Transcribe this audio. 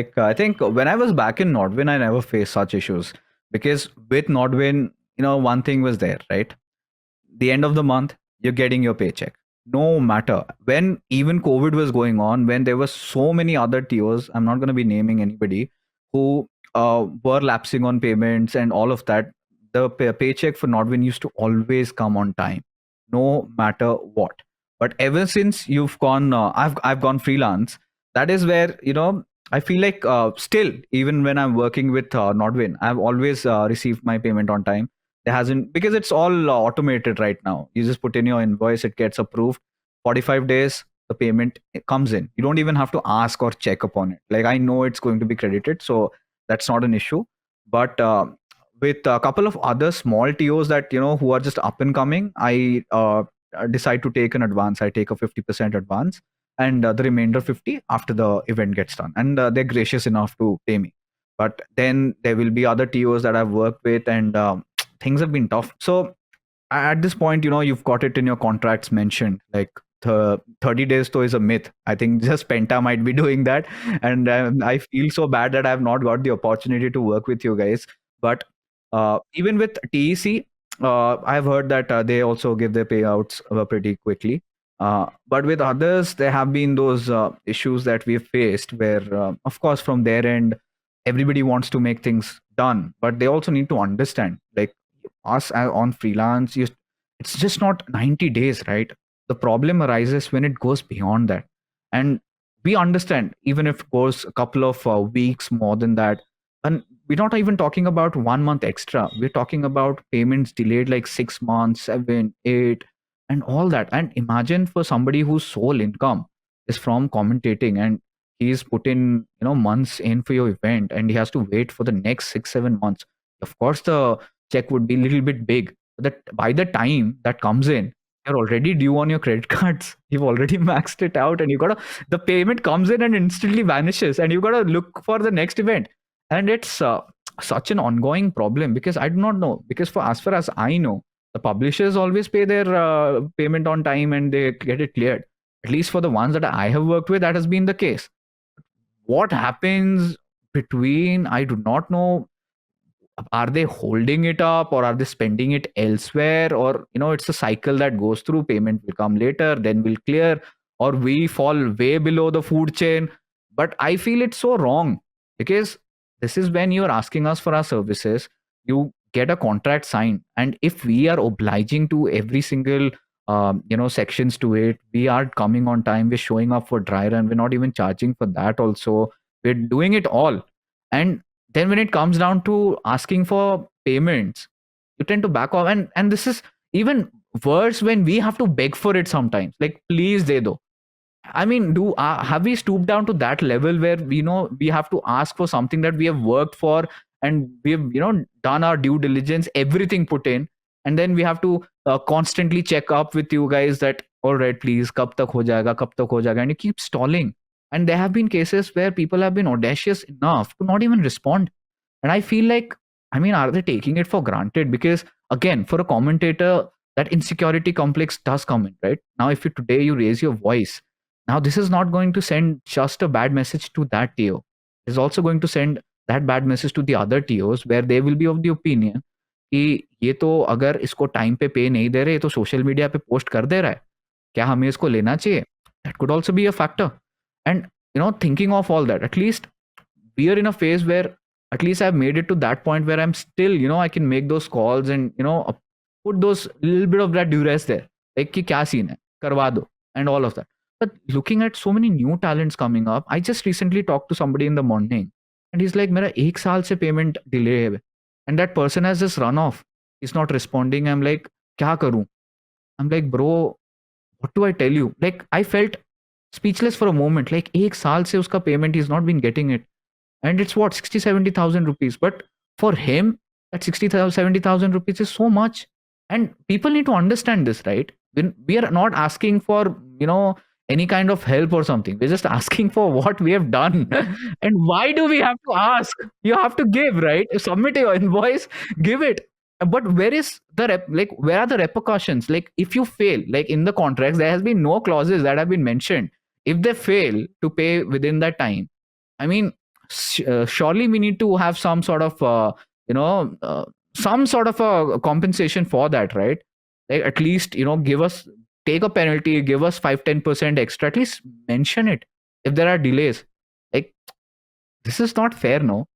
Like I think when I was back in Nordwin, I never faced such issues because with Nordwin, one thing was there, right? The end of the month, you're getting your paycheck. No matter when even COVID was going on, when there were so many other TOs, I'm not going to be naming anybody who were lapsing on payments and all of that. The paycheck for Nordwin used to always come on time, no matter what. But ever since you've gone, I've gone freelance. That is where I feel like still even when I'm working with Nordwin, I've always received my payment on time. There hasn't, because it's all automated right now. You just put in your invoice, it gets approved. 45 days, the payment comes in. You don't even have to ask or check upon it. Like I know it's going to be credited, so that's not an issue. But with a couple of other small TOs that who are just up and coming, I decide to take an advance. I take a 50% advance, and the remainder 50 after the event gets done. And they're gracious enough to pay me. But then there will be other TOs that I've worked with, and things have been tough. So at this point, you've got it in your contracts mentioned, like the 30 days though is a myth. I think just Penta might be doing that. And I feel so bad that I've not got the opportunity to work with you guys. But even with TEC, I've heard that they also give their payouts pretty quickly. But with others, there have been those issues that we've faced where, of course, from their end, everybody wants to make things done, but they also need to understand, like us on freelance, it's just not 90 days, right? The problem arises when it goes beyond that. And we understand, even if it goes a couple of weeks more than that. And we're not even talking about 1 month extra. We're talking about payments delayed like 6 months, 7, 8, and all that. And imagine for somebody whose sole income is from commentating, and he's put in months in for your event, and he has to wait for the next 6, 7 months. Of course the check would be a little bit big. That by the time that comes in, you're already due on your credit cards. You've already maxed it out, and the payment comes in and instantly vanishes, and you gotta look for the next event. And it's such an ongoing problem, because I do not know, because for as far as I know, the publishers always pay their payment on time and they get it cleared. At least for the ones that I have worked with, that has been the case. What happens between, I do not know. Are they holding it up, or are they spending it elsewhere? Or it's a cycle that goes through. Payment will come later, then will clear, or we fall way below the food chain. But I feel it's so wrong, because this is when you're asking us for our services, you get a contract signed, and if we are obliging to every single sections to it, we are coming on time, we're showing up for dry run, we're not even charging for that also, we're doing it all. And then when it comes down to asking for payments, you tend to back off. And this is even worse when we have to beg for it sometimes, like please de do. I mean, do have we stooped down to that level where we have to ask for something that we have worked for, and we have done our due diligence, everything put in, and then we have to constantly check up with you guys that all right, please, kab tak ho jayega, and you keep stalling. And there have been cases where people have been audacious enough to not even respond. And I feel like, I mean, are they taking it for granted? Because again, for a commentator, that insecurity complex does come in, right? Now, if today you raise your voice, now this is not going to send just a bad message to that TO. It's also going to send that bad message to the other TOs, where they will be of the opinion कि ये तो अगर इसको time पे पे नहीं दे रहे, तो सोशल मीडिया पे पोस्ट कर दे रहा है, क्या हमें इसको लेना चाहिए? That could also be a factor. And thinking of all that, at least we are in a phase where at least I've made it to that point where I'm still, I can make those calls and, put those little bit of that duress there. Like, ki kya scene hai? Karwa do. And all of that. But looking at so many new talents coming up, I just recently talked to somebody in the morning, and he's like, mera 1 saal se payment delay hai. And that person has just run off. He's not responding. I'm like, kya karu? I'm like, bro, what do I tell you? Like, I felt speechless for a moment. Like, 1 saal se uska payment, he's not been getting it. And it's what, 60,000-70,000 rupees. But for him, that 60,000-70,000 rupees is so much. And people need to understand this, right? When we are not asking for, any kind of help or something. We're just asking for what we have done. And why do we have to ask? You have to give, right? Submit your invoice, give it. But where is the where are the repercussions? Like, if you fail, like in the contracts, there has been no clauses that have been mentioned. If they fail to pay within that time, I mean, surely we need to have some sort of you know some sort of a compensation for that, right? Like at least give us, take a penalty, give us 5-10% extra, at least mention it if there are delays. Like this is not fair, no.